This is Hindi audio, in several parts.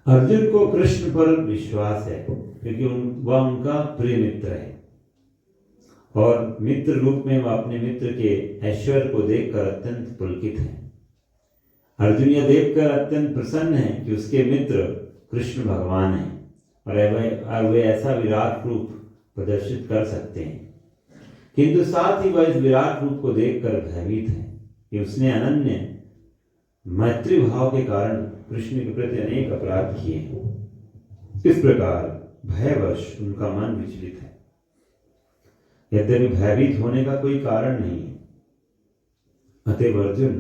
अर्जुन को कृष्ण पर विश्वास है क्योंकि वह उनका प्रिय मित्र है और मित्र रूप में वह अपने मित्र के ऐश्वर्य को देखकर अत्यंत पुलकित है। अर्जुन यह देखकर अत्यंत प्रसन्न है कि उसके मित्र कृष्ण भगवान हैं और वे ऐसा विराट रूप प्रदर्शित कर सकते हैं, किंतु साथ ही वह इस विराट रूप को देखकर भयभीत है कि उसने अनन्य मैत्री भाव के कारण कृष्ण के प्रति अनेक अपराध किए हैं। इस प्रकार भयवश उनका मन विचलित है। यद्यपि भयभीत होने का कोई कारण नहीं है, अतएव अर्जुन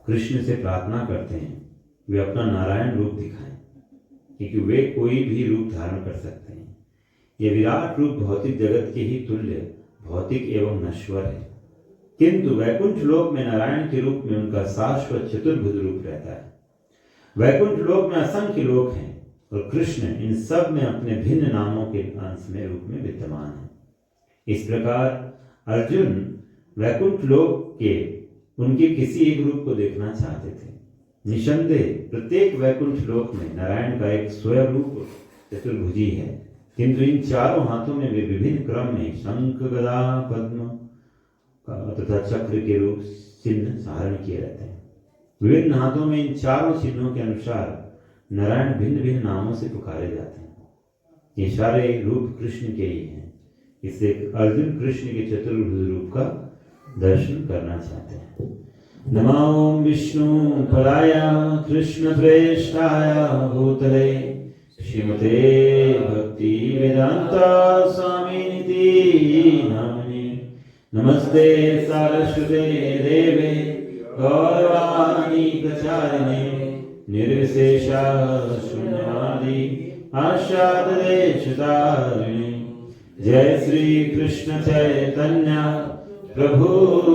कृष्ण से प्रार्थना करते हैं वे अपना नारायण रूप दिखाएं, क्योंकि वे कोई भी रूप धारण कर सकते हैं। यह विराट रूप भौतिक जगत के ही तुल्य भौतिक एवं नश्वर है, किंतु वैकुंठ लोक में नारायण के रूप में उनका शाश्वत चतुर्भुज रूप रहता है। वैकुंठ लोक में असंख्य लोक हैं और कृष्ण इन सब में अपने भिन्न नामों के अंश में रूप में विद्यमान है। इस प्रकार अर्जुन वैकुंठ लोक के उनके किसी एक रूप को देखना चाहते थे। निसंदेह प्रत्येक वैकुंठ लोक में नारायण का एक स्वयं रूप चतुर्भुजी है, किंतु इन चारों हाथों में वे विभिन्न क्रम में शंख गदा पद्म तथा चक्र के रूप चिन्ह धारण किए रहते हैं। विभिन्न हाथों में इन चारों चिन्हों के अनुसार नारायण भिन्न भिन्न नामों से पुकारे जाते हैं। ये सारे रूप कृष्ण के ही हैं, इससे अर्जुन कृष्ण के चतुर्भुज रूप का दर्शन करना चाहते हैं। नमो विष्णु पदाय कृष्ण प्रेष्ठाय भूतले श्रीमते भक्ति वेदांता स्वामिनिति नामिने नमस्ते सारस्वते देवे गौरवाणी प्रचारिणे निर्विशेषा शून्यवादी आशादेशतारिणे। जय श्री कृष्ण चैतन्य प्रभु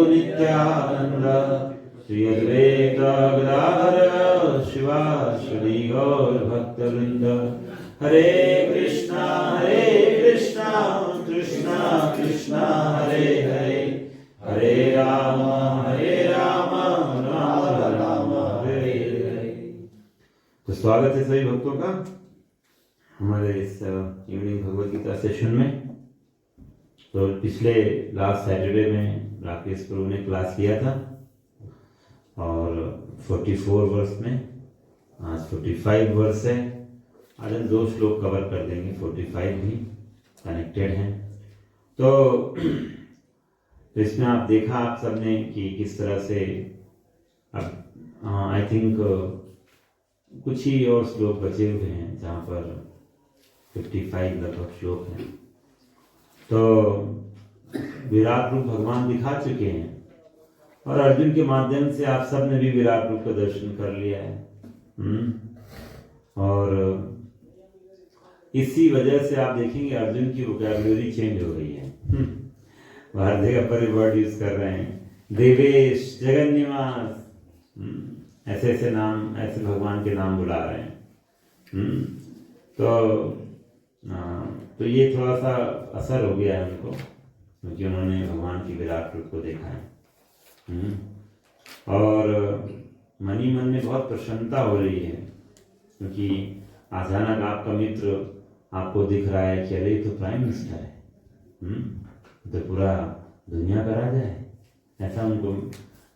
नित्यानंद श्री अद्वैत गदाधर शिवासुरी गौर भक्तवृंद। हरे कृष्णा कृष्णा कृष्णा हरे हरे, हरे राम राम राम हरे हरे। तो स्वागत है सभी भक्तों का हमारे इस इवनिंग भगवद गीता सेशन में। तो पिछले लास्ट सैटरडे में राकेश प्रभु ने क्लास किया था और 44 वर्ष में, आज 45 वर्ष है। आज हम 2 श्लोक कवर कर देंगे, 45 भी कनेक्टेड हैं। तो इसमें आप देखा आप सबने कि किस तरह से अब आई थिंक कुछ ही और श्लोक बचे हुए हैं जहाँ पर 55 लगभग श्लोक हैं। तो विराट रूप भगवान दिखा चुके हैं और अर्जुन के माध्यम से आप सब ने भी विराट रूप का दर्शन कर लिया है। और इसी वजह से आप देखेंगे अर्जुन की वोकैबुलरी चेंज हो गई है। हर जगह पर वर्ड यूज कर रहे हैं, देवेश, जगन्निवास, ऐसे ऐसे नाम, ऐसे भगवान के नाम बुला रहे हैं। तो ये थोड़ा सा असर हो गया है उनको, क्योंकि उन्होंने भगवान की विराट रूप को देखा है। और मन ही मन में बहुत प्रसन्नता हो रही है, क्योंकि अचानक आपका मित्र आपको दिख रहा है कि अरे तो प्राइम मिनिस्टर है, तो पूरा दुनिया का राजा है, ऐसा उनको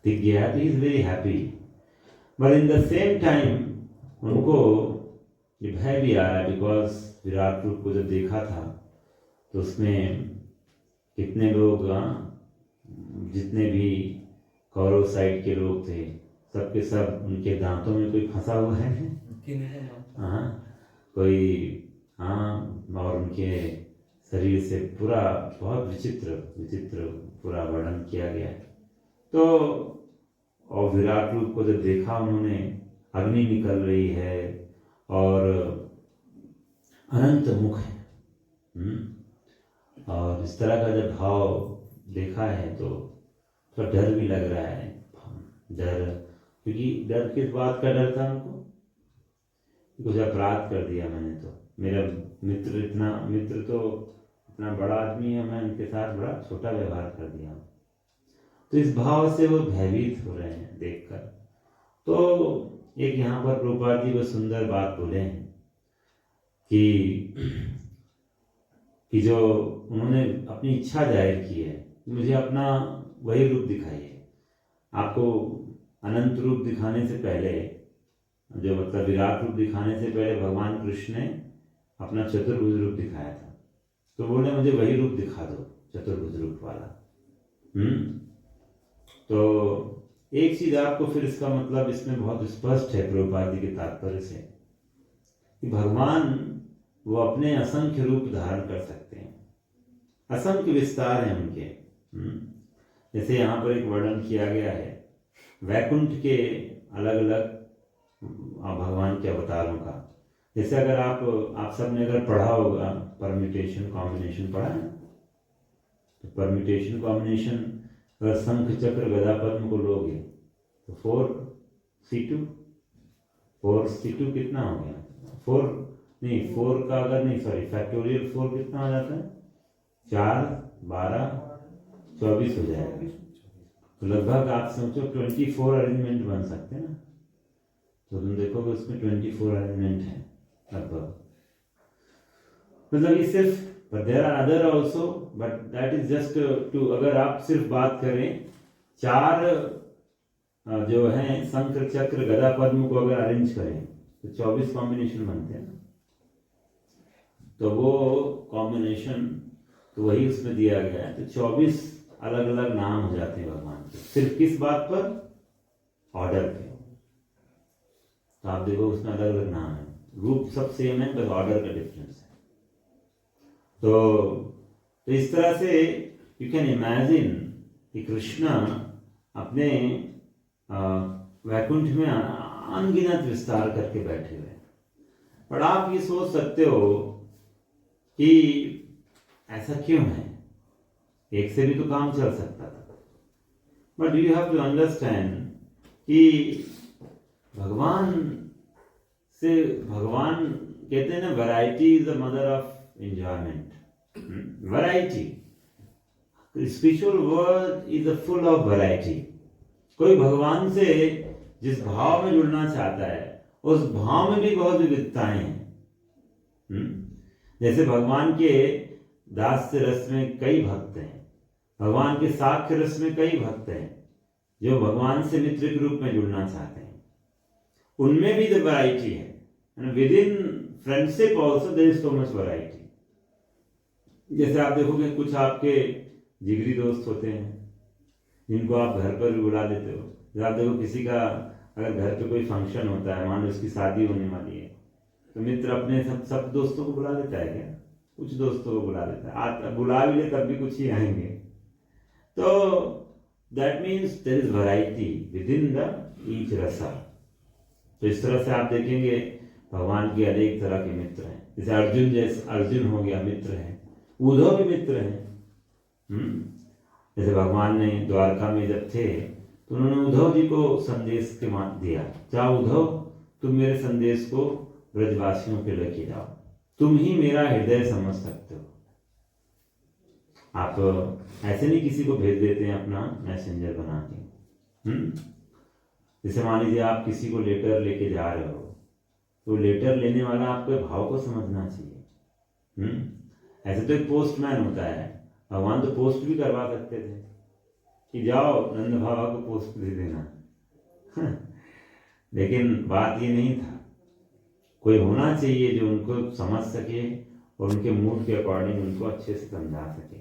दिख गया है। तो he is very happy, but in the same time उनको ये भय भी आ रहा है, बिकॉज विराट रूप को जब देखा था तो उसमें कितने लोग, जितने भी कौरव साइड के लोग थे, सबके सब उनके दांतों में कोई फंसा हुआ है। कोई और उनके शरीर से पूरा बहुत विचित्र पूरा वर्णन किया गया है। तो और विराट रूप को जब देखा उन्होंने, अग्नि निकल रही है और अनंत मुख है, और इस तरह का जब भाव देखा है तो थोड़ा डर भी लग रहा है। डर, क्योंकि डर किस बात का डर था उनको, कुछ अपराध कर दिया मैंने, तो मेरा मित्र तो इतना बड़ा आदमी है, मैं उनके साथ बड़ा छोटा व्यवहार कर दिया। तो इस भाव से वो भयभीत हो रहे हैं देखकर। तो एक यहाँ पर प्रभुपाद जी को सुंदर बात बोले हैं कि जो उन्होंने अपनी इच्छा जाहिर की है, मुझे अपना वही रूप दिखाइए। आपको अनंत रूप दिखाने से पहले, जो मतलब विराट रूप दिखाने से पहले भगवान कृष्ण ने अपना चतुर्भुज रूप दिखाया था, तो बोले मुझे वही रूप दिखा दो, चतुर्भुज रूप वाला। तो एक चीज आपको फिर इसका मतलब इसमें बहुत स्पष्ट है प्रभुपाद जी के तात्पर्य से, कि भगवान वो अपने असंख्य रूप धारण कर सकते हैं, असंख्य विस्तार हैं उनके। जैसे यहाँ पर एक वर्णन किया गया है वैकुंठ के अलग अलग भगवान के अवतारों का। जैसे अगर आप सबने अगर पढ़ा होगा परम्यूटेशन कॉम्बिनेशन पढ़ा है, तो परम्यूटेशन कॉम्बिनेशन अगर शंख चक्र गदा पद्म को लोगे तो 4C2 कितना हो गया? 4 का अगर नहीं सॉरी फैक्टोरियल 4 कितना हो जाता है? 4 12 24 हो जाएगा। तो लगभग आप समझो 24 अरेंजमेंट बन सकते हैं ना। तो तुम देखोगे उसमें 24 अरेंजमेंट है लगभग। मतलब ये सिर्फ but there are other also but that is just to अगर आप सिर्फ बात करें 4 जो हैं शंख चक्र गदा पद्म को अगर अरेंज करें तो 24 कॉम्बिनेशन बनते हैं ना। तो वो कॉम्बिनेशन तो वही उसमें दिया गया है। तो 24 अलग अलग नाम हो जाते हैं भगवान के, सिर्फ किस बात पर? ऑर्डर पे। तो आप देखो उसमें अलग अलग नाम है, रूप सब सेम है बस ऑर्डर का डिफरेंस है। तो इस तरह से यू कैन इमेजिन कि कृष्ण अपने वैकुंठ में अनगिनत विस्तार करके बैठे हुए हैं। पर आप ये सोच सकते हो कि ऐसा क्यों है, एक से भी तो काम चल सकता था। But you have to understand कि भगवान कहते हैं ना, variety is the mother of enjoyment. Variety. The spiritual world is full of variety. कोई भगवान से जिस भाव में जुड़ना चाहता है उस भाव में भी बहुत विविधताएं हैं। जैसे भगवान के दास्य रस में कई भक्त हैं, भगवान के साख्य रस में कई भक्त हैं जो भगवान से मित्र के रूप में जुड़ना चाहते हैं, उनमें भी तो वैरायटी है। Within friendship also there is so much variety. जैसे आप देखोगे कुछ आपके जिगरी दोस्त होते हैं जिनको आप घर पर भी बुला लेते हो। जब आप देखो किसी का अगर घर पे कोई फंक्शन होता है, मान लो उसकी शादी होने वाली है, तो मित्र अपने सब दोस्तों को बुला लेता है क्या? कुछ दोस्तों को बुला लेता है, आज बुला भी ले तब भी कुछ ही आएंगे। तो that means there is variety within the each rasa. तो इस तरह से आप देखेंगे भगवान के अनेक तरह के मित्र हैं। जैसे अर्जुन हो गया मित्र है, उद्धव भी मित्र हैं। जैसे भगवान ने द्वारका में जब थे तो उन्होंने उद्धव जी को संदेश के मान दिया, जाओ उद्धव तुम मेरे संदेश को ब्रजवासियों पे लेके जाओ, तुम ही मेरा हृदय समझ सकते हो। आप ऐसे नहीं किसी को भेज देते हैं अपना मैसेंजर बना के। जैसे मान लीजिए आप किसी को लेटर लेके जा रहे हो, तो लेटर लेने वाला आपके भाव को समझना चाहिए। ऐसे तो एक पोस्टमैन होता है, भगवान तो पोस्ट भी करवा सकते थे कि जाओ नंद बाबा को पोस्ट दे देना। लेकिन बात ये नहीं था, कोई होना चाहिए जो उनको समझ सके और उनके मूड के अकॉर्डिंग उनको अच्छे से समझा सके।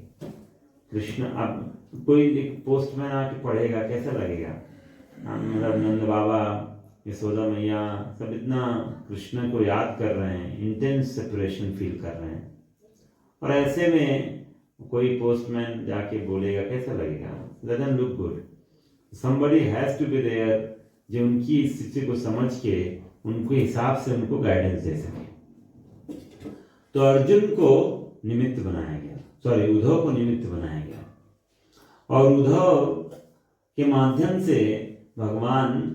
कृष्ण, अब कोई एक पोस्टमैन आके पढ़ेगा कैसा लगेगा? मतलब नंद बाबा यशोदा मैया सब इतना कृष्ण को याद कर रहे हैं, इंटेंस सेपरेशन फील कर रहे हैं, और ऐसे में कोई पोस्टमैन जाके बोलेगा कैसा लगेगा? doesn't look good. Somebody has to be there जो उनकी स्थिति को समझ के उनके हिसाब से उनको गाइडेंस दे सके। तो अर्जुन को निमित्त बनाया गया, उद्धव को निमित्त बनाया गया, और उद्धव के माध्यम से भगवान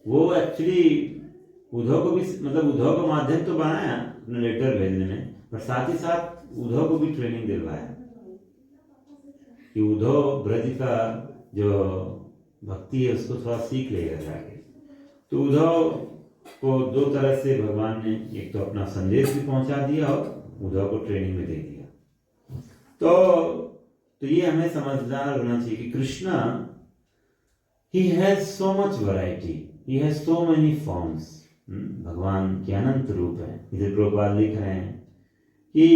वो एक्चुअली उद्धव को भी, मतलब उद्धव का माध्यम तो बनाया लेटर भेजने में, पर साथ ही साथ उद्धव को भी ट्रेनिंग दिलवाया कि उद्धव ब्रज का जो भक्ति है उसको थोड़ा सीख लेगा जाके। तो उद्धव को दो तरह से भगवान ने एक तो अपना संदेश भी पहुंचा दिया और उद्धव को ट्रेनिंग में दे दिया। तो ये हमें समझदार होना चाहिए कि Krishna he has so much variety, he has so many forms. भगवान के अनंत रूप है। इधर प्रभुपाद लिख रहे हैं कि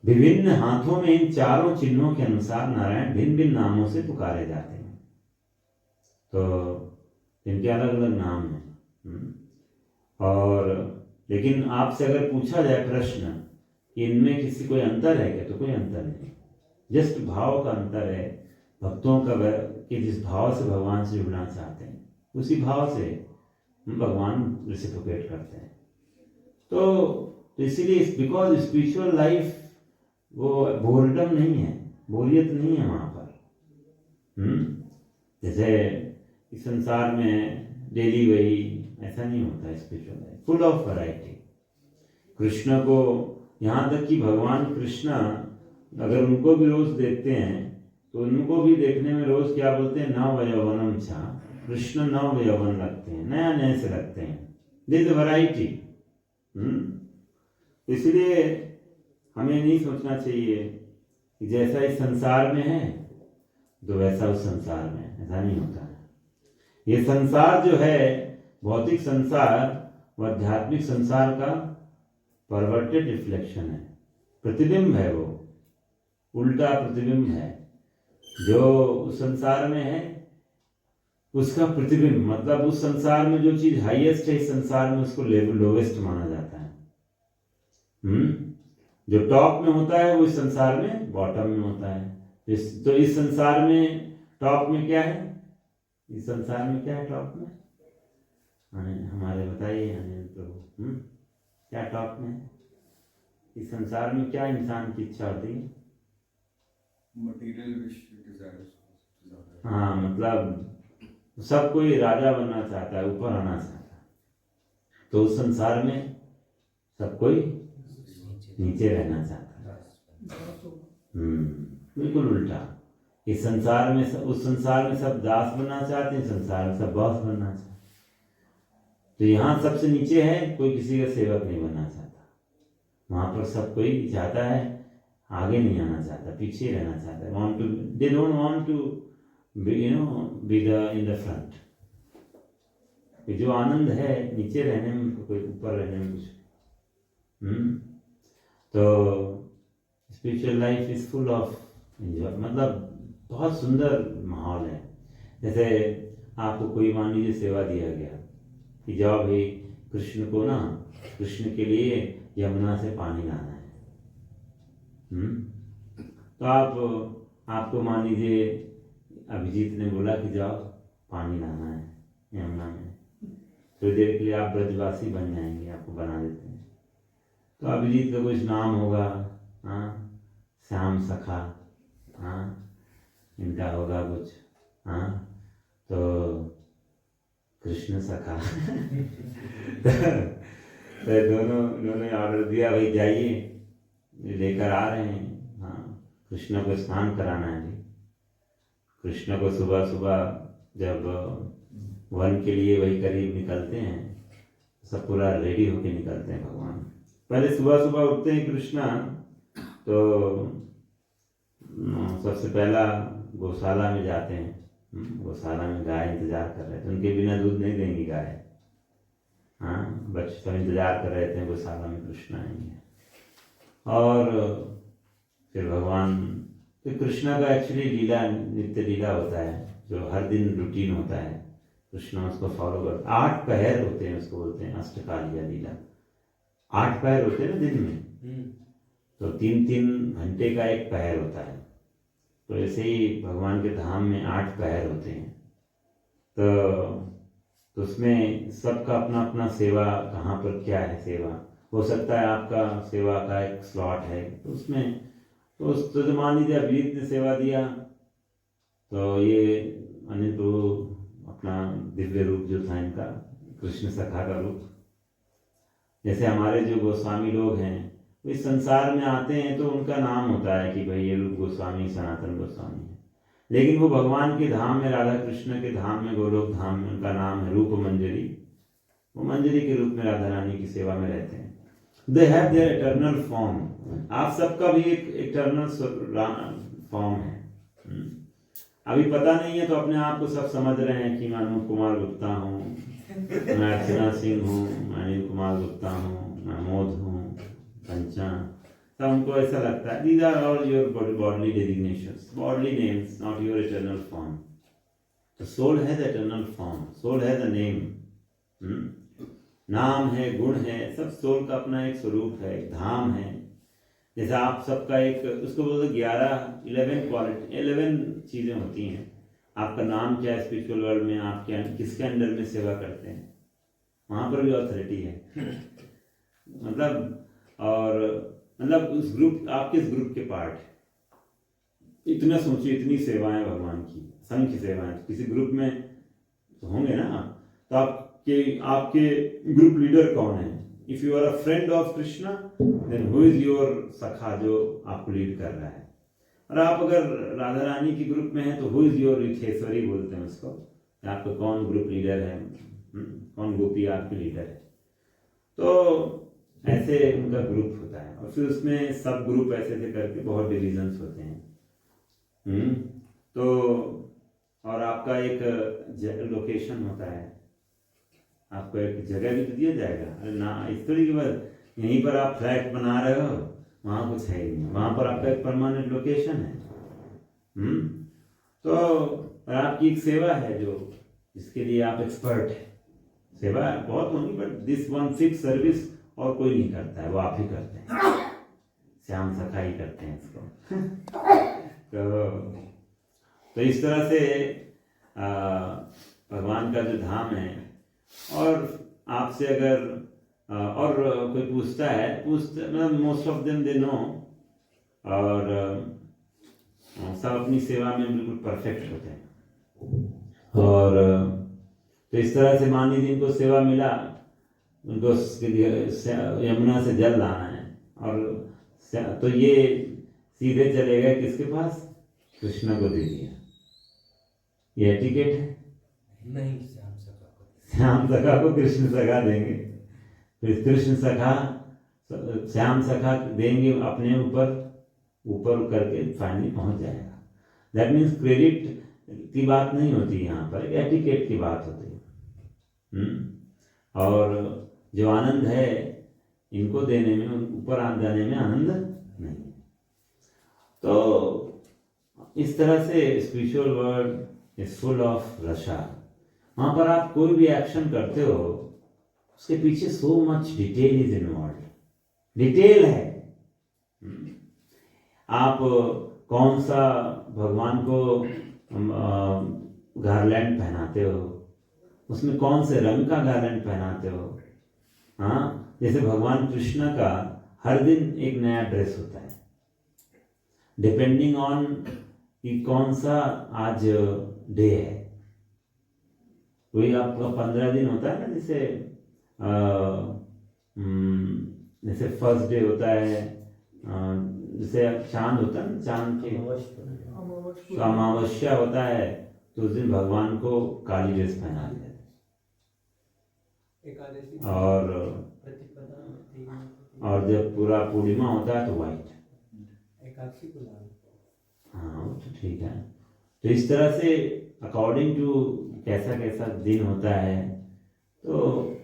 विभिन्न हाथों में इन चारों चिन्हों के अनुसार नारायण भिन्न भिन्न नामों से पुकारे जाते हैं। तो इनके अलग अलग नाम हैं। और लेकिन आपसे अगर पूछा जाए प्रश्न कि इनमें किसी कोई अंतर है क्या, तो कोई अंतर नहीं। जस्ट भाव का अंतर है। भक्तों का कि जिस भाव से भगवान से जुड़ना चाहते हैं उसी भाव से भगवान रेसिप्रोकेट करते हैं। तो इसीलिए बिकॉज स्पिरिचुअल लाइफ वो बोरडम नहीं है, बोरियत नहीं है वहाँ पर। जैसे इस संसार में डेली वही ऐसा नहीं होता है। Spiritual life full of variety. Krishna को यहाँ तक कि भगवान कृष्ण अगर उनको भी रोज देखते हैं तो उनको भी देखने में रोज क्या बोलते हैं, नव यौवनम छा। कृष्ण नव यौवन लगते हैं, नया नए से लगते हैं। This variety. इसलिए हमें नहीं सोचना चाहिए कि जैसा इस संसार में है तो वैसा उस संसार में है। ऐसा नहीं होता है। ये संसार जो है, भौतिक संसार व आध्यात्मिक संसार का परवर्टेड रिफ्लेक्शन है, प्रतिबिंब है। वो उल्टा प्रतिबिंब है। जो उस संसार में है उसका प्रतिबिंब, मतलब उस संसार में जो चीज हाईएस्ट है इस संसार में उसको लोवेस्ट माना जाता है। जो टॉप में होता है वो इस संसार में बॉटम में होता है। तो इस संसार में टॉप में क्या है, इस संसार में क्या है टॉप में, हमारे बताइए हमें तो क्या टॉप में है इस संसार में? क्या इंसान की इच्छा होती है? Material wish desires. हाँ, मतलब सब कोई राजा बनना चाहता है, ऊपर आना चाहता है। तो उस संसार में सब कोई नीचे रहना चाहता है। बिल्कुल उल्टा। इस संसार में उस संसार में सब दास बनना चाहते हैं, संसार में सब बॉस बनना चाहते हैं। तो यहाँ सबसे नीचे है, कोई किसी का सेवक नहीं बनना चाहता। वहाँ पर सब कोई चाहता है, आगे नहीं आना चाहता, पीछे रहना चाहता है। They don't want to be in the front. जो आनंद है नीचे रहने में, कोई ऊपर रहने में कुछ। तो spiritual life is full of enjoy, मतलब बहुत सुंदर माहौल है। जैसे आपको कोई मान लीजिए सेवा दिया गया कि जाओ भाई कृष्ण को ना, कृष्ण के लिए यमुना से पानी लाना है। तो आपको मान लीजिए अभिजीत ने बोला कि जाओ पानी लाना है यमुना में, थोड़ी देर के लिए आप ब्रजवासी बन जाएंगे, आपको बना देते हैं। तो अभिजीत का कुछ नाम होगा, श्याम सखा, इनका होगा कुछ, तो कृष्ण सखा। तो दोनों ऑर्डर दिया, भाई जाइए लेकर आ रहे हैं। कृष्ण को स्नान कराना है जी। कृष्ण को सुबह सुबह जब वन के लिए वही करीब निकलते हैं, सब पूरा रेडी होके निकलते हैं भगवान। पहले सुबह सुबह उठते हैं कृष्णा, तो सबसे पहला गौशाला में जाते हैं। गौशाला में गाय इंतजार कर रहे थे, उनके बिना दूध नहीं देंगी गाय। बच्चे सब इंतजार कर रहे थे गौशाला में कृष्ण आएंगे। और फिर भगवान, तो कृष्णा का एक्चुअली लीला, नित्य लीला होता है जो हर दिन रूटीन होता है। कृष्ण उसको फॉलो कर, 8 पहर होते हैं, उसको बोलते हैं अष्टकालिया लीला। 8 पहर होते हैं ना दिन में, तो 3-3 घंटे का एक पहर होता है। तो ऐसे ही भगवान के धाम में 8 पहर होते हैं। तो उसमें सबका अपना अपना सेवा, कहाँ पर क्या है सेवा, हो सकता है आपका सेवा का एक स्लॉट है, तो उसमें तो मान लीजिए अभिजीत ने सेवा दिया, तो ये अनिल प्रभु अपना दिव्य रूप जो था इनका, कृष्ण सखा का रूप। जैसे हमारे जो गोस्वामी लोग हैं इस संसार में आते हैं तो उनका नाम होता है कि भाई ये रूप गोस्वामी, सनातन गोस्वामी है। लेकिन वो भगवान के धाम में, राधा कृष्ण के धाम में, गोलोक धाम में, उनका नाम है रूप मंजरी, वो मंजरी के रूप में राधा रानी की सेवा में रहते हैं। They have their eternal form. आप सबका भी एक इटर्नल फॉर्म है। अभी पता नहीं है तो अपने आप को सब समझ रहे हैं कि मैं अनूप कुमार गुप्ता हूँ, मैं अर्चना सिंह हूँ, मैं अनिल कुमार गुप्ता हूँ, मैं मोद हूँ, पंचा, तब उनको ऐसा लगता है these are all your bodily designations, bodily names, not your eternal form. तो soul has eternal form, soul has a name, नाम है, गुण है, सब सोल का अपना एक स्वरूप है, एक धाम है। जैसे आप सबका एक, उसको बोलते 11 चीज़ें होती हैं। आपका नाम क्या है स्पिरिचुअल वर्ल्ड में, आप क्या किसके अंडर में सेवा करते हैं, वहाँ पर भी अथॉरिटी है। मतलब उस ग्रुप, आप किस ग्रुप के पार्ट है, इतना सोचिए, इतनी सेवाएं भगवान की, संख्य सेवाएं, किसी ग्रुप में तो होंगे ना। तो आपके ग्रुप लीडर कौन है? If you are a friend of Krishna, then who is your सखा जो आपको लीड कर रहा है? और आप अगर राधा रानी की ग्रुप में हैं तो हु इज योर युथेश्वरी बोलते हैं उसको, आपका कौन ग्रुप लीडर है, कौन गोपी आपके लीडर है। तो ऐसे उनका ग्रुप होता है, और फिर उसमें सब ग्रुप ऐसे करके बहुत डिविजन्स होते हैं। तो और आपका एक लोकेशन होता है, आपको एक जगह भी तो दिया जाएगा। अरे ना, इस थोड़ी की बात यहीं पर आप फ्लैट बना रहे हो, वहाँ कुछ है ही नहीं, वहाँ पर आपका एक परमानेंट लोकेशन है। तो और आपकी एक सेवा है जो, जिसके लिए आप एक्सपर्ट है। सेवा बहुत होगी, but this one fix service और कोई नहीं करता है, वो आप ही करते हैं, श्याम सखा ही करते हैं इसको। तो इस तरह से भगवान का जो धाम है। और आपसे अगर और कोई पूछता है, मतलब most of them they know, और सब अपनी सेवा में बिल्कुल परफेक्ट होते हैं। और तो इस तरह से मान लीजिए इनको सेवा मिला, उनको यमुना से जल लाना है, और तो ये सीधे चले गए किसके पास? कृष्ण को दे दिया। ये टिकट है? नहीं, श्याम सखा को कृष्ण सखा देंगे, फिर कृष्ण सखा श्याम सखा देंगे, अपने ऊपर करके फाइनली पहुंच जाएगा। दैट मीन्स क्रेडिट की बात नहीं होती यहाँ पर, एटिकेट की बात होती है। और जो आनंद है इनको देने में, ऊपर आ जाने में आनंद नहीं। तो इस तरह से spiritual world is full of rasa. वहाँ पर आप कोई भी एक्शन करते हो, उसके पीछे so much detail is involve, detail है। आप कौन सा भगवान को गारलैंड पहनाते हो, उसमें कौन से रंग का गारलैंड पहनाते हो। हाँ, जैसे भगवान कृष्ण का हर दिन एक नया ड्रेस होता है, डिपेंडिंग ऑन कि कौन सा आज डे है। कोई आपका 15 दिन होता है ना, जैसे फर्स्ट डे होता है, जैसे चांद होता है ना, चांद के तो अमावस्या होता है, तो उस दिन भगवान को काली ड्रेस पहना देते हैं। और जब पूरा पूर्णिमा होता है तो वाइट। हाँ, वो तो ठीक है। तो इस तरह से अकॉर्डिंग टू कैसा कैसा दिन होता है, तो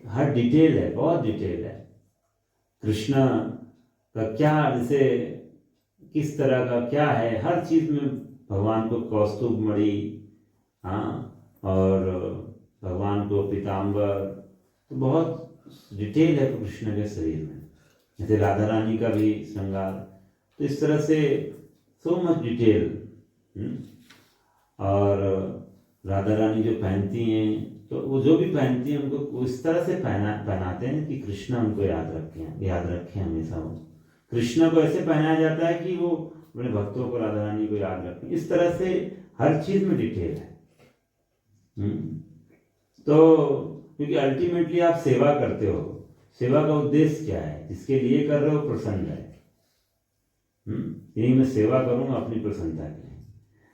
हर डिटेल है, बहुत डिटेल है। कृष्ण का क्या, जैसे किस तरह का क्या है, हर चीज़ में भगवान को कौस्तुभ मणि, हाँ, और भगवान को पीताम्बर, तो बहुत डिटेल है कृष्ण के शरीर में। जैसे राधा रानी का भी श्रृंगार, तो इस तरह से सो मच डिटेल। और राधा रानी जो पहनती हैं, तो वो जो भी पहनती हैं उनको इस तरह से पहनाते हैं कि कृष्ण उनको याद रखें हमेशा। वो कृष्ण को ऐसे पहनाया जाता है कि वो अपने भक्तों को, राधा रानी को याद रखें। इस तरह से हर चीज़ में डिटेल है। तो क्योंकि अल्टीमेटली आप सेवा करते हो, सेवा का उद्देश्य क्या है, जिसके लिए कर रहे हो प्रसन्न है। यही मैं सेवा करूँगा अपनी प्रसन्नता के लिए।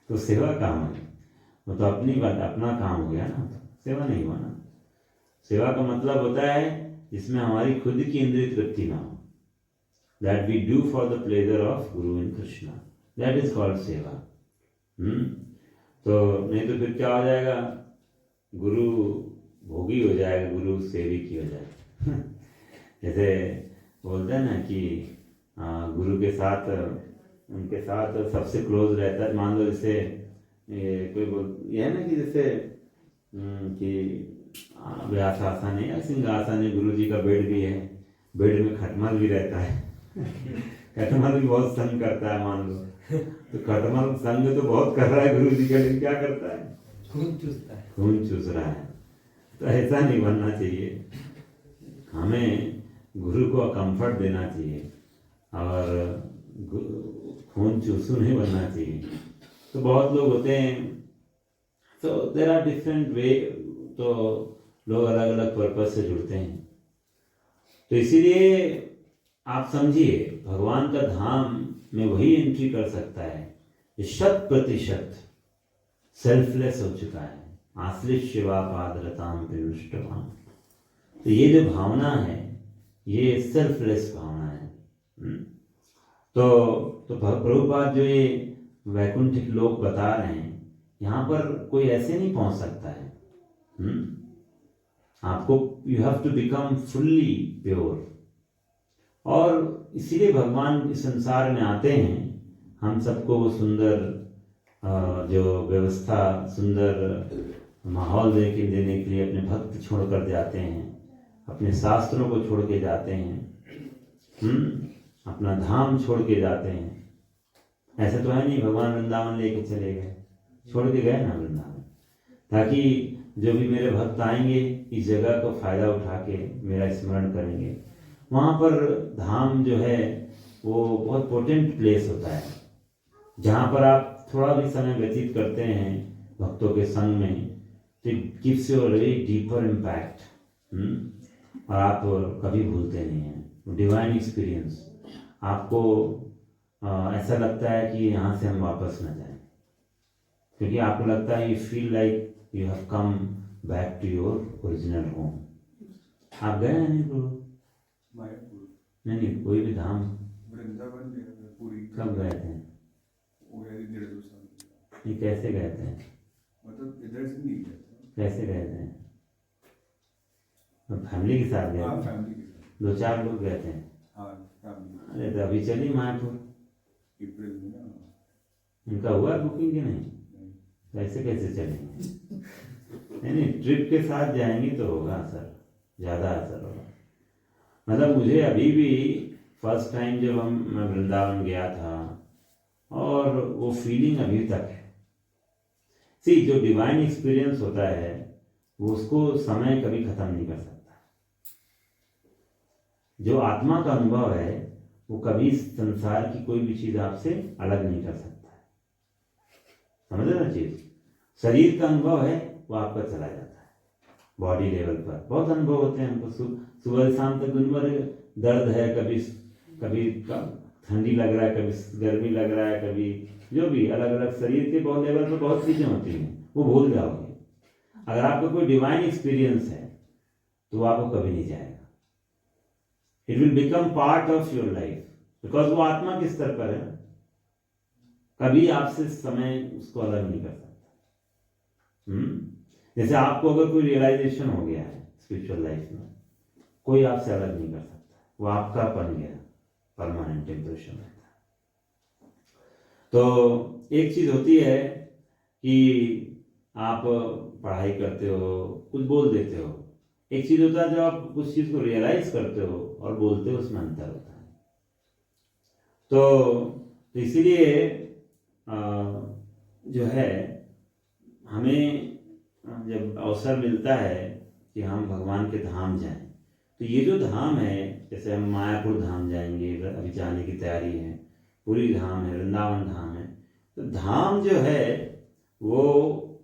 तो सेवा काम है, वो तो अपनी बात अपना काम हो गया ना, सेवा नहीं हुआ ना। सेवा का मतलब होता है जिसमें हमारी खुद की इंद्रिय तृप्ति ना हो, that we do for the pleasure of guru and Krishna, that is called seva. तो नहीं तो फिर क्या हो जाएगा, गुरु भोगी हो जाएगा, गुरु सेवी की हो जाएगा। जैसे बोलते हैं ना कि गुरु के साथ, उनके साथ सबसे क्लोज रहता है। मान लो जैसे ये है ना कि जैसे कि व्यास आसन है या सिंहासन है, गुरु जी का बेड भी है, बेड में खटमल भी रहता है। खटमल भी बहुत संग करता है मान लो, तो खटमल संग तो बहुत कर रहा है गुरु जी का, लेकिन क्या करता है, खून चूसता है, खून चूस रहा है। तो ऐसा नहीं बनना चाहिए, हमें गुरु को कंफर्ट देना चाहिए और खून चूसू नहीं बनना चाहिए। तो बहुत लोग होते हैं, तो देर आर डिफरेंट वे, तो लोग अलग अलग पर्पज से जुड़ते हैं। तो इसीलिए आप समझिए, भगवान का धाम में वही एंट्री कर सकता है जो 100% सेल्फलेस हो चुका है, आश्रित शिवा पादरताम पिनुष्टवाम। तो ये जो भावना है ये सेल्फलेस भावना है। तो प्रभुपाद जो ये वैकुंठ लोक बता रहे हैं, यहाँ पर कोई ऐसे नहीं पहुंच सकता है। आपको you have to become fully pure, और इसीलिए भगवान इस संसार में आते हैं, हम सबको वो सुंदर जो व्यवस्था, सुंदर माहौल देने के लिए अपने भक्त छोड़ कर जाते हैं, अपने शास्त्रों को छोड़ के जाते हैं, अपना धाम छोड़ के जाते हैं। ऐसा तो है नहीं भगवान वृंदावन लेके चले गए, छोड़ के गए ना वृंदावन, ताकि जो भी मेरे भक्त आएंगे इस जगह को फायदा उठा के मेरा स्मरण करेंगे। वहाँ पर धाम जो है वो बहुत पोटेंट प्लेस होता है, जहाँ पर आप थोड़ा भी समय व्यतीत करते हैं भक्तों के संग में, तो it gives you a very deeper impact, और आप कभी भूलते नहीं हैं डिवाइन एक्सपीरियंस। आपको ऐसा लगता है कि यहाँ से हम वापस न जाएं, क्योंकि आपको लगता है you feel like you have come back to your original home. आप गए हैं नहीं तो? मायापुर नहीं, कोई भी धाम वृंदावन गया था, पूरी कब गए थे? हो गया 1.5-2 साल। ये कैसे गए थे? मतलब इधर से नहीं गया था। कैसे गए थे? फैमिली के साथ गए हाँ, थे? फैमिली के साथ। 2-4 लोग गए थे? हाँ, फैमिली। अरे तो अभी चली मायापुर, अप्रैल में ना। इनका हुआ बुकिंग कि नहीं? कैसे कैसे चलेंगे? नहीं, ट्रिप के साथ जाएंगे तो होगा असर, ज़्यादा असर होगा। मतलब मुझे अभी भी फर्स्ट टाइम जब मैं वृंदावन गया था, और वो फीलिंग अभी तक है। सी, जो डिवाइन एक्सपीरियंस होता है वो उसको समय कभी ख़त्म नहीं कर सकता। जो आत्मा का अनुभव है वो कभी संसार की कोई भी चीज़ आपसे अलग नहीं कर सकता है। समझे ना चीज़? शरीर का अनुभव है वो आपका चला जाता है, बॉडी लेवल पर बहुत अनुभव होते हैं हमको, सुबह शाम तक दिन भर दर्द है, कभी ठंडी लग रहा है, कभी गर्मी लग रहा है, कभी जो भी अलग अलग शरीर के बहुत लेवल पर बहुत चीज़ें होती हैं, वो भूल जाओगे। अगर आपको कोई डिवाइन एक्सपीरियंस है तो वो आपको कभी नहीं जाएगा, it will become part of your life, because वो आत्मा के स्तर पर है, कभी आपसे समय उसको अलग नहीं कर सकता। जैसे आपको अगर कोई रियलाइजेशन हो गया है स्पिरिचुअल लाइफ में, कोई आपसे अलग नहीं कर सकता, वो आपका बन गया, परमानेंट इंप्रेशन रहता है। तो एक चीज होती है कि आप पढ़ाई करते हो, कुछ बोल देते हो, एक चीज होता है जब आप कुछ चीज को रियलाइज करते हो और बोलते हो, उसमें अंतर होता है। तो इसीलिए जो है हमें जब अवसर मिलता है कि हम भगवान के धाम जाएं, तो ये जो धाम है, जैसे हम मायापुर धाम जाएंगे, अभी जाने की तैयारी है, पूरी धाम है, वृंदावन धाम है, तो धाम जो है वो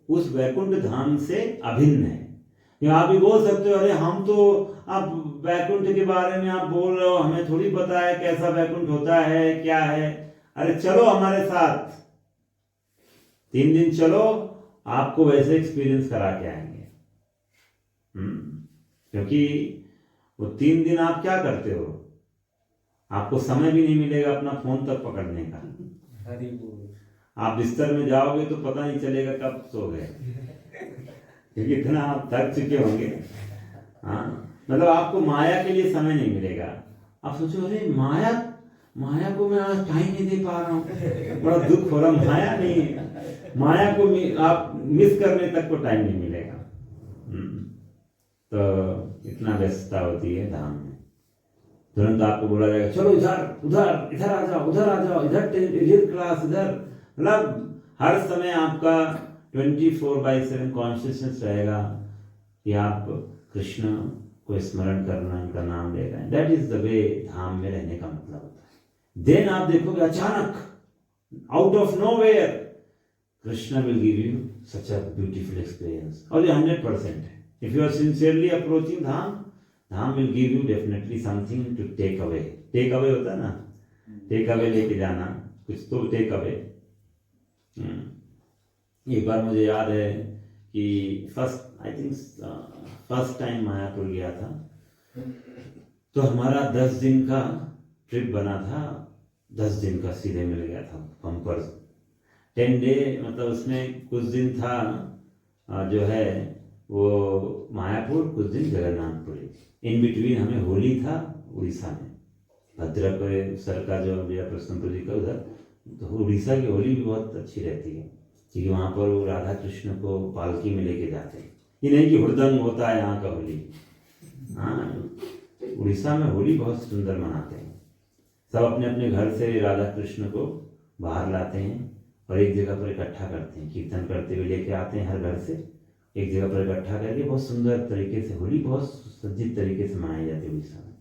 उस वैकुंठ धाम से अभिन्न है। या आप भी बोल सकते हो, अरे हम तो आप वैकुंठ के बारे में आप बोल रहे हो, हमें थोड़ी पता है कैसा वैकुंठ होता है क्या है, अरे चलो हमारे साथ। 3 दिन चलो, आपको वैसे एक्सपीरियंस करा के आएंगे। क्योंकि वो 3 दिन आप क्या करते हो, आपको समय भी नहीं मिलेगा अपना फोन तक पकड़ने का। हरी बोल। आप बिस्तर में जाओगे तो पता नहीं चलेगा कब सो गए, क्योंकि इतना आप थक चुके होंगे। हाँ, मतलब आपको माया के लिए समय नहीं मिलेगा। आप सोचो, अरे माया माया को मैं आज टाइम नहीं दे पा रहा हूँ, बड़ा दुख हो रहा। माया नहीं, माया को आप मिस करने तक को टाइम नहीं मिलेगा। तो इतना व्यस्तता होती है धाम में। तुरंत आपको बोला जाएगा, चलो इधर उधर, इधर आ जाओ, उधर आ जाओ, इधर क्लास, इधर। मतलब हर समय आपका 24/7 कॉन्शियसनेस रहेगा कि आप कृष्ण को स्मरण करना, इनका नाम ले रहे हैं। दैट इज द वे धाम में रहने का मतलब होता है। देन आप देखोगे अचानक out of nowhere Krishna will give you such a beautiful experience. और ये 100% है। If you are sincerely approaching Dham, Dham will give you definitely something to take away. Take away होता है ना, टेक अवे लेके जाना, कुछ तो टेक अवे। एक बार मुझे याद है कि फर्स्ट टाइम मायापुर गया था, तो हमारा 10 दिन का ट्रिप बना था। 10 दिन का सीधे मिल गया था हम पर। 10 डे मतलब उसमें कुछ दिन था जो है वो मायापुर, कुछ दिन जगन्नाथपुरी। इन बिटवीन हमें होली था उड़ीसा में, भद्रक सर का जो भैया प्रसन्नपुर जी का उधर। तो उड़ीसा की होली भी बहुत अच्छी रहती है, क्योंकि वहाँ पर वो राधा कृष्ण को पालकी में लेके जाते हैं। ये नहीं कि हुड़दंग होता है यहाँ का होली। हाँ, उड़ीसा में होली बहुत सुंदर मनाते हैं। सब अपने अपने घर से राधा कृष्ण को बाहर लाते हैं और एक जगह पर इकट्ठा करते हैं, कीर्तन करते हुए लेके आते हैं। हर घर से एक जगह पर इकट्ठा करके बहुत सुंदर तरीके से होली, बहुत सज्जित तरीके से मनाई जाती है उड़ीसा में।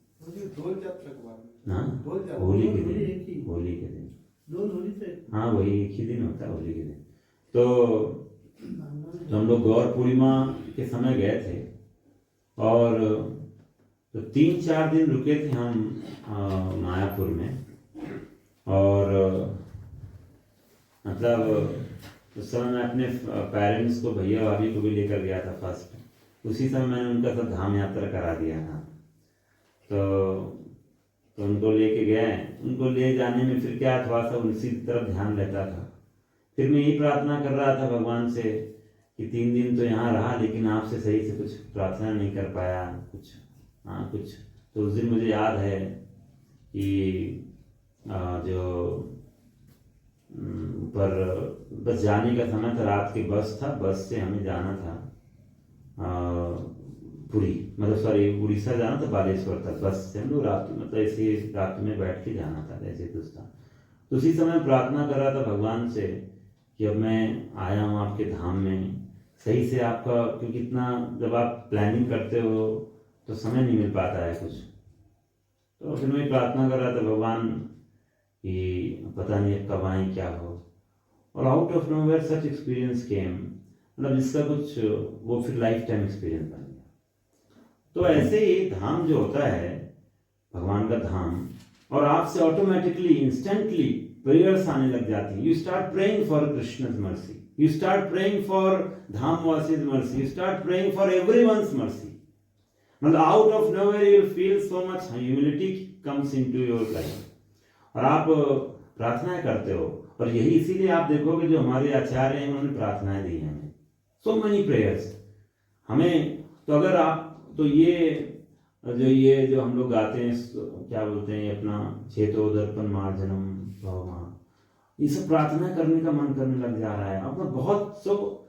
हाँ, होली के दिन, होली के दिन, हाँ वही एक ही दिन होता है, होली के दिन। तो हम लोग गौर पूर्णिमा के समय गए थे, और तो 3-4 दिन रुके थे हम मायापुर में। और मतलब उस समय मैं अपने पेरेंट्स को, भैया भाभी को भी लेकर गया था फर्स्ट। उसी समय मैंने उनका सब धाम यात्रा करा दिया था। तो उनको लेके गए। उनको ले जाने में फिर क्या, थोड़ा सा उसी तरफ ध्यान रहता था। फिर मैं यही प्रार्थना कर रहा था भगवान से कि 3 दिन तो यहाँ रहा, लेकिन आपसे सही से कुछ प्रार्थना नहीं कर पाया, कुछ कुछ। तो उस दिन मुझे याद है कि जो ऊपर बस जाने का समय था, रात की बस था, बस से हमें जाना था पुरी, मतलब सॉरी उड़ीसा जाना था, बालेश्वर तक। बस से हम लोग रात, मतलब ऐसे रात में बैठ के जाना था, जैसे कुछ था। तो उसी समय प्रार्थना कर रहा था भगवान से कि अब मैं आया हूँ आपके धाम में, सही से आपका, क्योंकि इतना जब आप प्लानिंग करते हो तो समय नहीं मिल पाता है कुछ। तो फिर मैं प्रार्थना कर रहा था भगवान कि पता नहीं अब कब आए, क्या हो। और out of nowhere such experience came, मतलब जिसका कुछ वो फिर लाइफ टाइम एक्सपीरियंस बन गया। तो ऐसे ही धाम जो होता है, भगवान का धाम, और आपसे ऑटोमेटिकली इंस्टेंटली प्रेयर्स आने लग जाती हैं। You start praying for Krishna's mercy, you start praying for धामवासीज mercy, you start praying for everyone's mercy. मतलब out of nowhere you feel so much humility comes into your life, और आप प्रार्थनाएं करते हो। और यही इसीलिए आप देखोगे जो हमारे आचार्य हैं उन्होंने प्रार्थनाएं दी हैं हमें, सो मेनी प्रेयर्स हमें। तो अगर आप, तो ये जो हम लोग गाते हैं, क्या बोलते हैं अपना, चेतोदर्पण मार्जनम भवमा, ये सब प्रार्थना करने का मन करने लग जा रहा है अपना बहुत। तो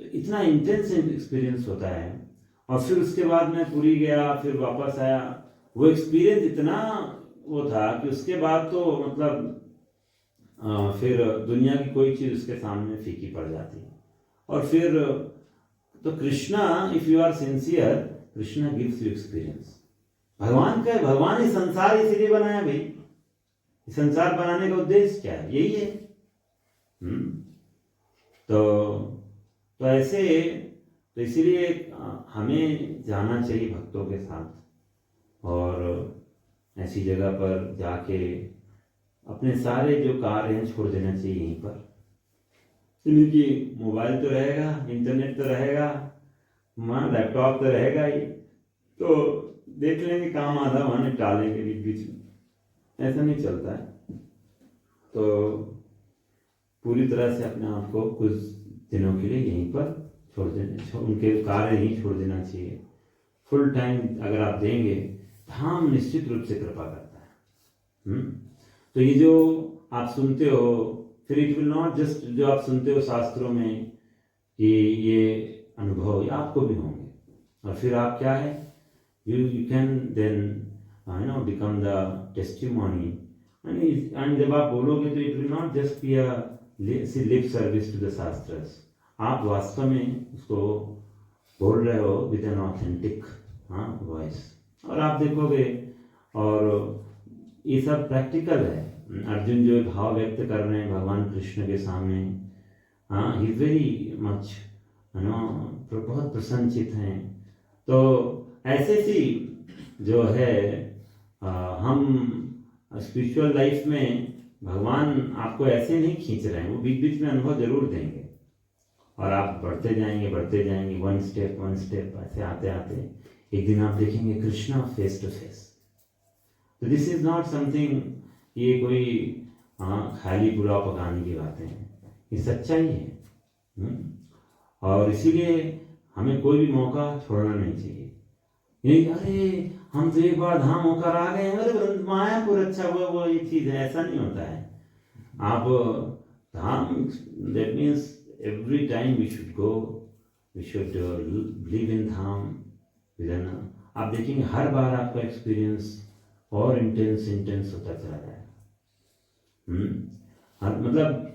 इतना इंटेंस एक्सपीरियंस होता है। और फिर उसके बाद मैं पुरी गया, फिर वापस आया। वो एक्सपीरियंस इतना वो था कि उसके बाद तो मतलब फिर दुनिया की कोई चीज़ उसके सामने फीकी पड़ जाती है। और फिर तो Krishna, if you are sincere, Krishna gives you experience. भगवान ही संसार इसीलिए बनाया भाई। संसार बनाने का उद्देश्य क्या है, यही है। तो ऐसे, तो इसीलिए हमें जाना चाहिए भक्तों के साथ, और ऐसी जगह पर जाके अपने सारे जो कार्य हैं छोड़ देना चाहिए यहीं पर। यानी कि मोबाइल तो रहेगा, इंटरनेट तो रहेगा, लैपटॉप तो रहेगा ही, तो देख लेंगे, काम आधा वहाँ निपटा लेंगे बीच बीच में। ऐसा नहीं चलता है। तो पूरी तरह से अपने आप को कुछ दिनों के लिए यहीं पर छोड़ देना, उनके कार्य यहीं छोड़ देना चाहिए। फुल टाइम अगर आप देंगे, धाम निश्चित रूप से कृपा करता है। तो ये जो आप सुनते हो, फिर इट विल नॉट जस्ट, जो आप सुनते हो शास्त्रों में कि ये अनुभव ये आपको भी होंगे, और फिर आप क्या है, you can then become the testimony. And जब आप बोलोगे तो it will not just be a lip service to the shastras, आप वास्तव में उसको बोल रहे हो विद एन ऑथेंटिक वॉइस, और आप देखोगे। और ये सब प्रैक्टिकल है। अर्जुन जो भाव व्यक्त कर रहे हैं भगवान कृष्ण के सामने, ही इज वेरी मच बहुत प्रसन्नचित हैं। तो ऐसे सी जो है हम स्पिरिचुअल लाइफ में भगवान आपको ऐसे नहीं खींच रहे हैं, वो बीच बीच में अनुभव जरूर देंगे, और आप बढ़ते जाएंगे वन स्टेप ऐसे आते आते एक दिन आप देखेंगे कृष्णा फेस टू फेस। तो दिस इज नॉट समथिंग, ये कोई खाली पुलाव पकाने की बातें हैं, ये सच्चाई है। और इसीलिए हमें कोई भी मौका छोड़ना नहीं चाहिए। ये अरे हम तो एक बार धाम होकर आ गए, अरे मायापुर अच्छा वो ये चीज़ है, ऐसा नहीं होता है। आप धाम, that means every time we should go, we should live in dham with. आप देखेंगे हर बार आपका एक्सपीरियंस और इंटेंस होता चला जाए। मतलब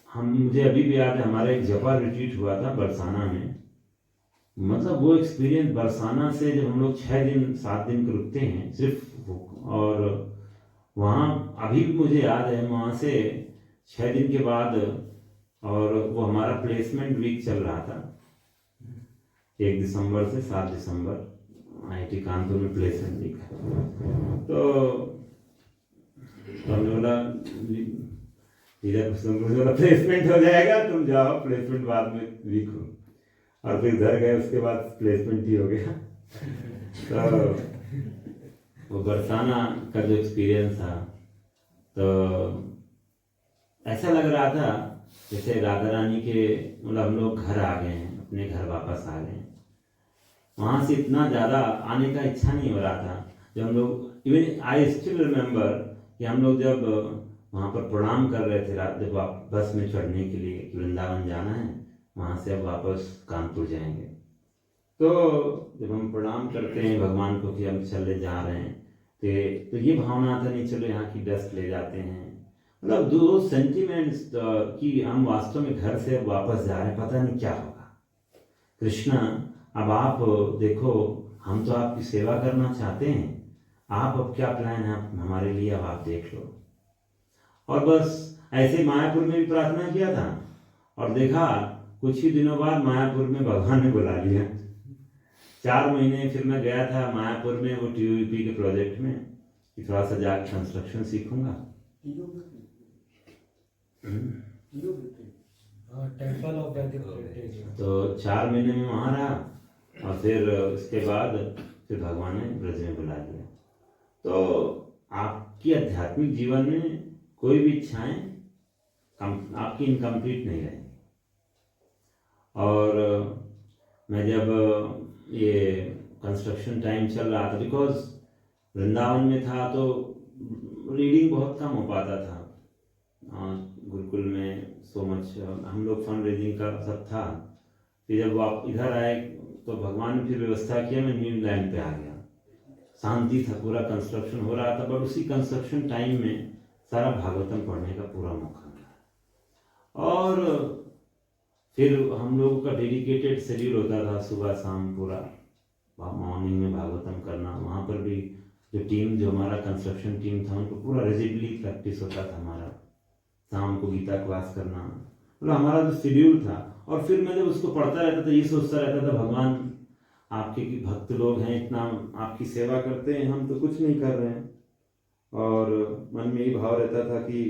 मुझे अभी भी याद है, हमारा एक जपा रिट्रीट हुआ था बरसाना में। मतलब वो एक्सपीरियंस बरसाना से जब हम लोग 6-7 दिन रुकते हैं सिर्फ, और वहाँ अभी भी मुझे याद है, वहाँ से 6 दिन के बाद, और वो हमारा प्लेसमेंट वीक चल रहा था 1 दिसंबर से 7 दिसंबर, IIT कानपुर में प्लेसमेंट वीक है। तो हमने बोला बोला प्लेसमेंट हो जाएगा, तुम जाओ, प्लेसमेंट बाद में वीक हो। और फिर घर गए, उसके बाद प्लेसमेंट ही हो गया। तो वो बरसाना का जो एक्सपीरियंस था, तो ऐसा लग रहा था जैसे राधा रानी के, मतलब हम लोग घर आ गए हैं, अपने घर वापस आ गए हैं। वहाँ से इतना ज़्यादा आने का इच्छा नहीं हो रहा था। जब हम लोग, इवन आई स्टिल रिमेंबर कि हम लोग जब वहाँ पर प्रणाम कर रहे थे, जब आप बस में चढ़ने के लिए वृंदावन जाना है, वहाँ से अब वापस कानपुर जाएंगे, तो जब हम प्रणाम करते हैं भगवान को कि हम चले जा रहे हैं, तो ये भावना था नहीं चलो यहाँ की डस्ट ले जाते हैं, मतलब दो सेंटिमेंट्स कि हम वास्तव में घर से अब वापस जा रहे हैं, पता नहीं क्या होगा। कृष्णा, अब आप देखो, हम तो आपकी सेवा करना चाहते हैं, आप अब क्या प्लान है हमारे लिए, अब आप देख लो। और बस ऐसे मायापुर में भी प्रार्थना किया था, और देखा कुछ ही दिनों बाद मायापुर में भगवान ने बुला लिया। 4 महीने फिर मैं गया था मायापुर में, वो TUP के प्रोजेक्ट में, कि थोड़ा सा जाकर कंस्ट्रक्शन सीखूंगा। टेंपल ऑफ वैदिक हेरिटेज। तो 4 महीने में वहाँ रहा, और फिर उसके बाद फिर भगवान ने ब्रज में बुला लिया। तो आपकी आध्यात्मिक जीवन में कोई भी इच्छाएं आपकी इनकम्प्लीट नहीं रहेंगी। और मैं जब ये कंस्ट्रक्शन टाइम चल रहा था, बिकॉज वृंदावन में था तो रीडिंग बहुत कम हो पाता था, गुरुकुल में सो मच हम लोग फंड रेजिंग का सब था। फिर जब आप इधर आए तो भगवान ने फिर व्यवस्था किया, मैं न्यू लैंड पे आ गया, शांति था, पूरा कंस्ट्रक्शन हो रहा था, बट उसी कंस्ट्रक्शन टाइम में सारा भागवतम पढ़ने का पूरा मौका मिला। और फिर हम लोगों का डेडिकेटेड शेड्यूल होता था, सुबह शाम पूरा मॉर्निंग में भागवतम करना। वहाँ पर भी जो हमारा कंस्ट्रक्शन टीम था, उनको पूरा रिजिडली प्रैक्टिस होता था हमारा, शाम को गीता क्लास करना, मतलब हमारा जो शेड्यूल था। और फिर मैं जब उसको पढ़ता रहता था, ये सोचता रहता था, भगवान आपके भक्त लोग हैं, इतना आपकी सेवा करते हैं, हम तो कुछ नहीं कर रहे हैं। और मन में ये भाव रहता था कि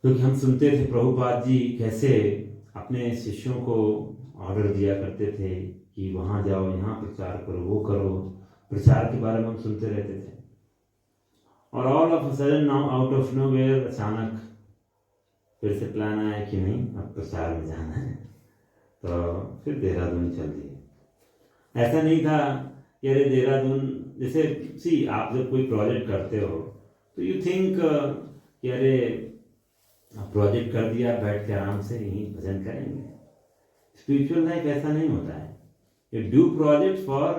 क्योंकि हम सुनते थे प्रभुपाद जी कैसे अपने शिष्यों को ऑर्डर दिया करते थे कि वहाँ जाओ, यहाँ प्रचार करो, वो करो। प्रचार के बारे में हम सुनते रहते थे। और all of a sudden now out of nowhere अचानक फिर से प्लान आया कि नहीं अब प्रचार में जाना है, तो फिर देहरादून चल दिए। ऐसा नहीं था कि अरे देहरादून, जैसे सी आप जब कोई प्रोजेक्ट करते हो तो यू थिंक कि अरे प्रोजेक्ट कर दिया, बैठ के आराम से यहीं भजन करेंगे। स्पिरिचुअल लाइफ ऐसा नहीं होता है। You do project for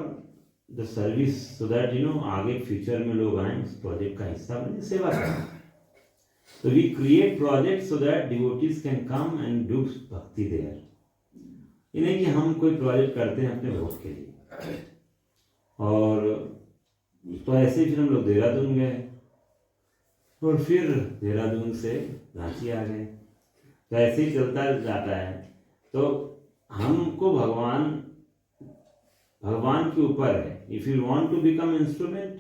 the service, so that you know आगे फ्यूचर में लोग आए उस प्रोजेक्ट का हिस्सा बने, सेवा करें। तो we create project so that devotees can come and do bhakti there. ये नहीं कि हम कोई प्रोजेक्ट करते हैं अपने भोग के लिए। और तो ऐसे ही फिर हम लोग देहरादून गए और फिर देहरादून से रांची आ गए। तो ऐसे ही चलता जाता है। तो हमको भगवान के ऊपर है। If you want to become instrument,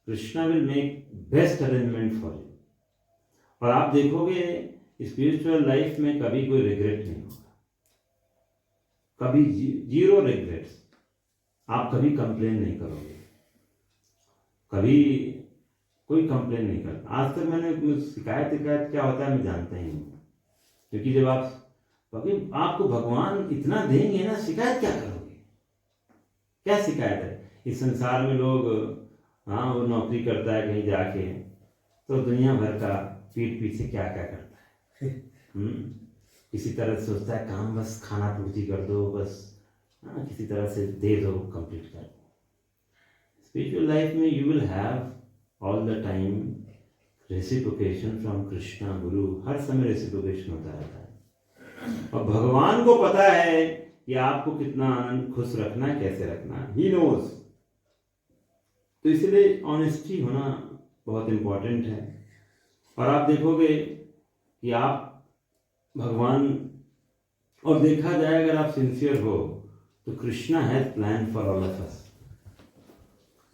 Krishna will make best arrangement for you. और आप देखोगे स्पिरिचुअल लाइफ में कभी कोई रिग्रेट नहीं होगा, कभी जीरो रिग्रेट्स। आप कभी कंप्लेन नहीं करोगे, कभी कोई कंप्लेन नहीं करता। आज तक मैंने शिकायत क्या होता है मैं जानता ही नहीं, क्योंकि जब आपको भगवान इतना देंगे ना, शिकायत क्या करोगे? क्या शिकायत है? इस संसार में लोग, हाँ वो नौकरी करता है कहीं जाके तो दुनिया भर का पीठ पीछे क्या क्या करता है। किसी तरह से सोचता है काम बस खाना पूर्ति कर दो, बस हाँ किसी तरह से दे दो, कंप्लीट कर दो। स्पिरिचुअल लाइफ में you will have all the time reciprocation from Krishna गुरु। हर समय रेसिप्रोकेशन होता रहता है। और भगवान को पता है कि आपको कितना आनंद खुश रखना है, कैसे रखना है, ही नोज। तो इसलिए ऑनेस्टी होना बहुत इम्पोर्टेंट है। और आप देखोगे कि आप भगवान, और देखा जाए अगर आप सिंसियर हो तो Krishna has plan for all of us.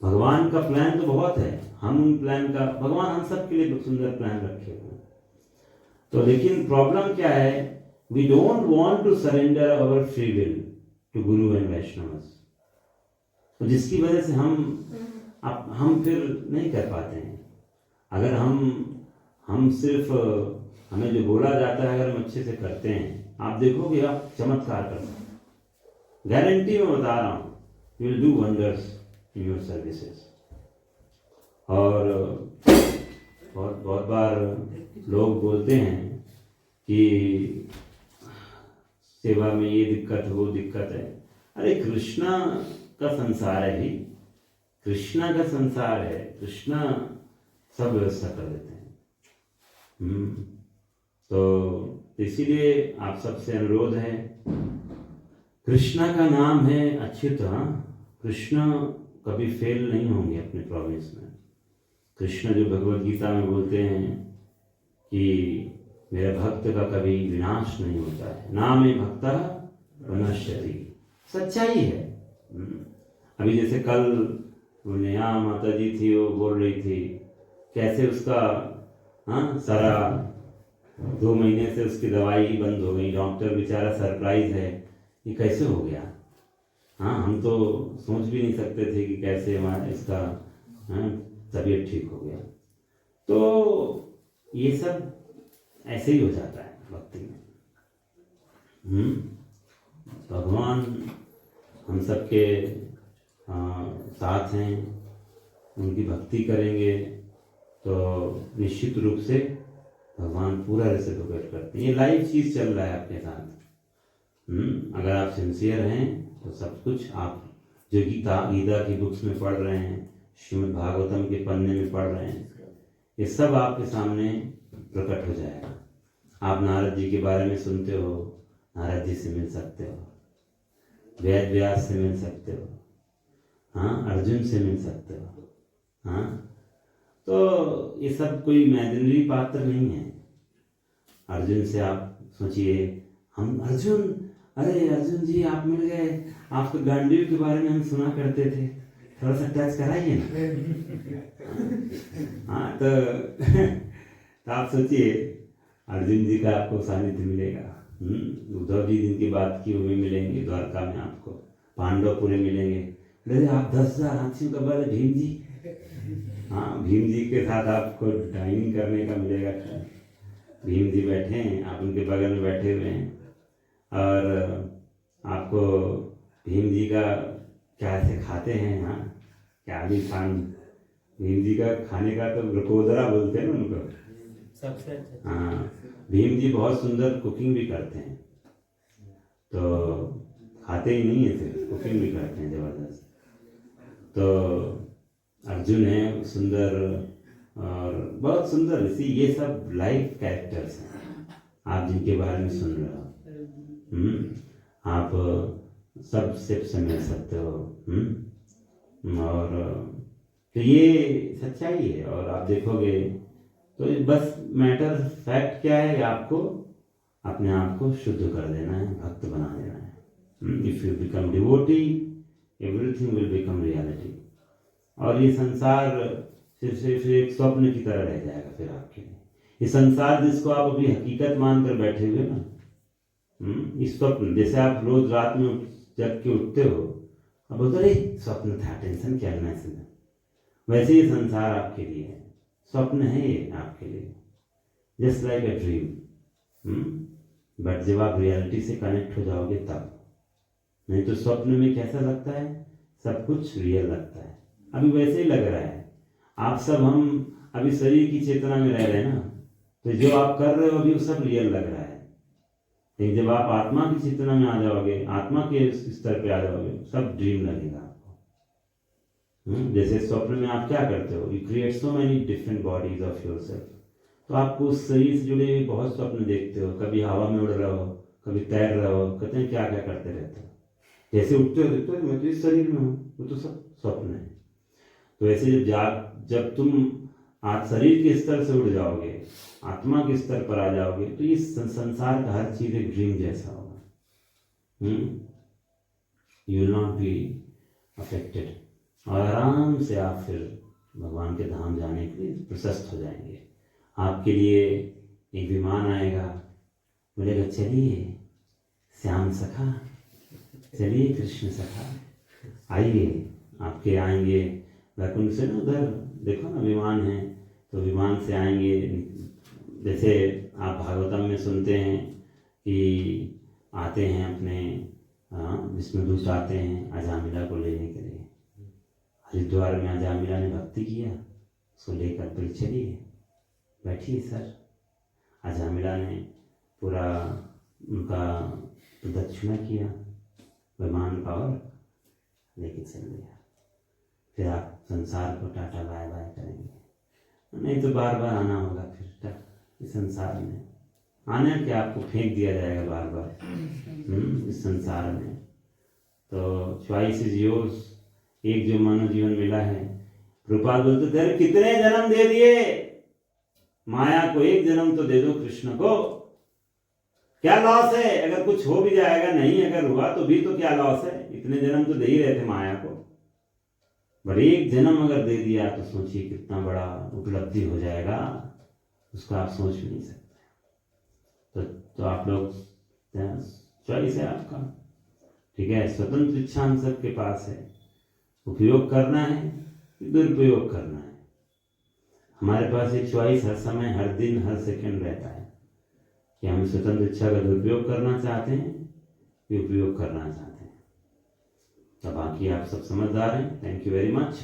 भगवान का प्लान तो बहुत है, हम उन प्लान का, भगवान हम सब के लिए सुंदर प्लान रखे हुए हैं। तो लेकिन प्रॉब्लम क्या है, we don't want to surrender our free will to guru and Vaishnavas, तो जिसकी वजह से हम फिर नहीं कर पाते हैं। अगर हम सिर्फ हमें जो बोला जाता है अगर हम अच्छे से करते हैं, आप देखोगे आप चमत्कार कर सकते हैं। गारंटी में बता रहा हूँ, you will do wonders in your services. और बहुत बार लोग बोलते हैं कि सेवा में ये दिक्कत वो दिक्कत है। अरे कृष्णा का संसार है ही, कृष्णा का संसार है, कृष्णा सब व्यवस्था कर देते हैं। तो इसीलिए आप सबसे अनुरोध है, कृष्णा का नाम है अच्युत। कृष्ण कभी फेल नहीं होंगे अपने प्रॉमिस में। कृष्ण जो भगवद गीता में बोलते हैं कि मेरे भक्त का कभी विनाश नहीं होता है, ना में भक्तः विनश्यति। सच्चाई है। अभी जैसे कल नेहा माता जी थी, वो बोल रही थी कैसे उसका सारा 2 महीने से उसकी दवाई ही बंद हो गई। डॉक्टर बेचारा सरप्राइज है, ये कैसे हो गया। हम तो सोच भी नहीं सकते थे कि कैसे हमारा इसका तबीयत ठीक हो गया। तो ये सब ऐसे ही हो जाता है भक्ति में। भगवान हम सबके साथ हैं, उनकी भक्ति करेंगे तो निश्चित रूप से भगवान पूरा रेसिप्रोकेट करते हैं। ये लाइव चीज़ चल रहा है आपके साथ। अगर आप सिंसियर हैं तो सब कुछ आप जो गीता की बुक्स में पढ़ रहे हैं, श्रीमद् भागवतम के पन्ने में पढ़ रहे हैं, ये सब आपके सामने प्रकट हो जाएगा। आप नारद जी के बारे में सुनते हो, नारद जी से मिल सकते हो, वेद व्यास से मिल सकते हो, अर्जुन से मिल सकते हो। तो ये सब कोई इमेजिनरी पात्र नहीं है। अर्जुन से आप सोचिए, हम अरे अर्जुन जी आप मिल गए, आपको गांडीव के बारे में हम सुना करते थे, थोड़ा सा टच कराइए ना। तो आप सोचिए अर्जुन जी का आपको सानिध्य मिलेगा। उद्धव जी जिनकी बात की वो भी मिलेंगे द्वारका में आपको, पांडव पूरे मिलेंगे। अरे आप 10,000 हाथियों का बल भीम जी, हाँ भीम जी के साथ आपको डाइनिंग करने का मिलेगा। भीम जी बैठे हैं, आप उनके बगल में बैठे हुए हैं और आपको भीम जी का क्या से खाते हैं, हाँ क्या भी खान भीम जी का खाने का तो रकोदरा बोलते हैं ना उनको। सबसे अच्छा। हाँ भीम जी बहुत सुंदर कुकिंग भी करते हैं, तो खाते ही नहीं है सिर्फ कुकिंग भी करते हैं ज़बरदस्त। तो अर्जुन है सुंदर और बहुत सुंदर, इसी ये सब लाइव कैरेक्टर्स हैं आप जिनके बारे में सुन रहे हो। आप सब सिर्फ से मिल सकते हो। और तो ये सच्चाई है। और आप देखोगे तो बस मैटर फैक्ट क्या है, आपको अपने आप को शुद्ध कर देना है, भक्त बना देना है। If you become devotee everything will become reality. और ये संसार सिर्फ एक स्वप्न की तरह रह जाएगा फिर आपके लिए। ये संसार जिसको आप अभी हकीकत मानकर बैठे हुए ना, इस स्वप्न, जैसे आप रोज रात में जग के उठते हो, अब बोलते अरे स्वप्न था, टेंशन क्या लेना इसमें, वैसे ही संसार आपके लिए है, स्वप्न है ये आपके लिए, just like a dream. But जब आप रियलिटी से कनेक्ट हो जाओगे तब, नहीं तो स्वप्न में कैसा लगता है, सब कुछ रियल लगता है। अभी वैसे ही लग रहा है, आप सब हम अभी शरीर की चेतना में रह रहे हैं ना, तो जो आप कर रहे हो अभी वो सब रियल लग रहा है। लेकिन जब आप आत्मा की चेतना में आ जाओगे, आत्मा के स्तर पे आ जाओगे, सब ड्रीम लगेगा आपको। जैसे स्वप्न में आप क्या करते हो, you create so many different bodies of yourself. तो आपको उस शरीर से जुड़े हुए बहुत स्वप्न देखते हो, कभी हवा में उड़ रहे हो, कभी तैर रहे हो, कहते हैं क्या क्या करते रहते हो। जैसे उठते हो देखते हो मैं तो इस शरीर में हूँ, वो तो सब स्वप्न है। तो ऐसे जब तुम आज शरीर के स्तर से उड़ जाओगे, आत्मा के स्तर पर आ जाओगे, तो इस संसार का हर चीज एक ड्रीम जैसा होगा। You will not be affected, और आराम से आप फिर भगवान के धाम जाने के लिए प्रशस्त हो जाएंगे। आपके लिए एक विमान आएगा, बोलेगा चलिए श्याम सखा, चलिए कृष्ण सखा, आइए। आपके आएंगे वैकुंठ से ना, उधर देखो ना विमान है, तो विमान से आएंगे। जैसे आप भागवतम में सुनते हैं कि आते हैं अपने विष्णुदूत आते हैं अजामिला को लेने के लिए। हरिद्वार में अजामिला ने भक्ति किया, उसको लेकर फिर चलिए बैठिए सर। अजामिला ने पूरा उनका प्रदक्षिणा किया विमान का और लेके चल गया। फिर आप संसार को टाटा बाय बाय करेंगे, नहीं तो बार बार आना होगा फिर इस संसार में। आने के आपको फेंक दिया जाएगा बार बार इस संसार में। तो चॉइस इज योर्स। एक जो मानव जीवन मिला है, प्रभुपाद बोलते थे कितने जन्म दे दिए माया को, एक जन्म तो दे दो कृष्ण को, क्या लॉस है अगर कुछ हो भी जाएगा, नहीं अगर हुआ तो भी तो क्या लॉस है, इतने जन्म तो दे ही रहे थे माया को, बट एक जन्म अगर दे दिया तो सोचिए कितना बड़ा उपलब्धि हो जाएगा, उसको आप सोच भी नहीं सकते। तो आप लोग चॉइस है आपका, ठीक है, स्वतंत्र इच्छा हम सबके पास है, उपयोग करना है दुरुपयोग करना है। हमारे पास एक चॉइस हर समय, हर दिन, हर सेकंड रहता है कि हम स्वतंत्र इच्छा का दुरुपयोग करना चाहते हैं कि उपयोग करना चाहते हैं। तो बाकी आप सब समझदार हैं। Thank you very much.